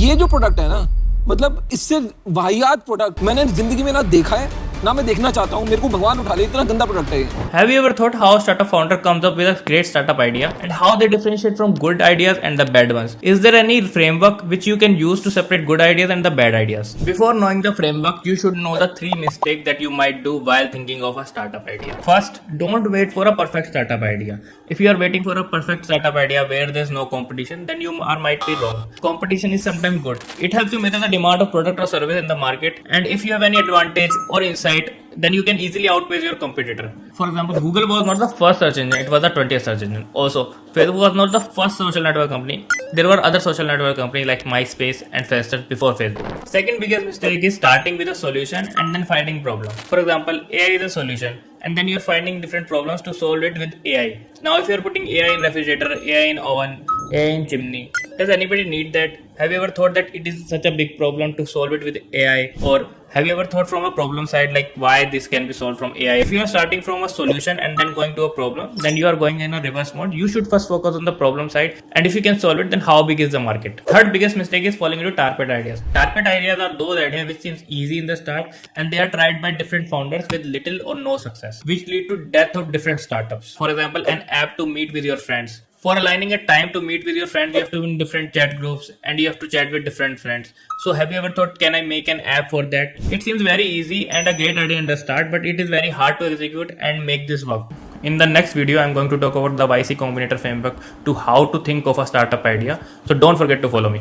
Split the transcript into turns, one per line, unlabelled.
ये जो प्रोडक्ट है ना, मतलब इससे वाहियात प्रोडक्ट मैंने जिंदगी में ना देखा है ना मैं देखना चाहता हूँ. मेरे को भगवान उठा ले, इतना गंदा प्रोडक्ट है ये.
Have you ever thought how a startup founder comes up with a great startup idea and how they differentiate from good ideas and the bad ones? Is there any framework which you can use to separate good ideas and the bad ideas? Before knowing the framework, you should know the 3 mistakes that you might do while thinking of a startup idea. First, don't wait for a perfect startup idea. If you are waiting for a perfect startup idea where there's no competition, then you might be wrong. Competition is sometimes good. It helps you measure the demand of product or service in the market, and if you have any advantage or insight, then you can easily outpace your competitor. For example, Google was not the first search engine, it was the 20th search engine. Also, Facebook was not the first social network company. There were other social network companies like MySpace and Friendster before Facebook. Second biggest mistake is starting with a solution and then finding problem. For example, AI is a solution and then you're finding different problems to solve it with AI. Now, if you're putting AI in refrigerator, AI in oven, AI in chimney, does anybody need that? Have you ever thought that it is such a big problem to solve it with AI? Or have you ever thought from a problem side like why this can be solved from AI? If you are starting from a solution and then going to a problem, then you are going in a reverse mode. You should first focus on the problem side, and if you can solve it, then how big is the market? Third biggest mistake is falling into target ideas. Target ideas are those ideas which seems easy in the start and they are tried by different founders with little or no success, which lead to death of different startups. For example, an app to meet with your friends. For aligning a time to meet with your friends, you have to be in different chat groups and you have to chat with different friends. So have you ever thought, can I make an app for that? It seems very easy and a great idea in the start, but it is very hard to execute and make this work. In the next video, I'm going to talk about the YC Combinator framework to how to think of a startup idea. So don't forget to follow me.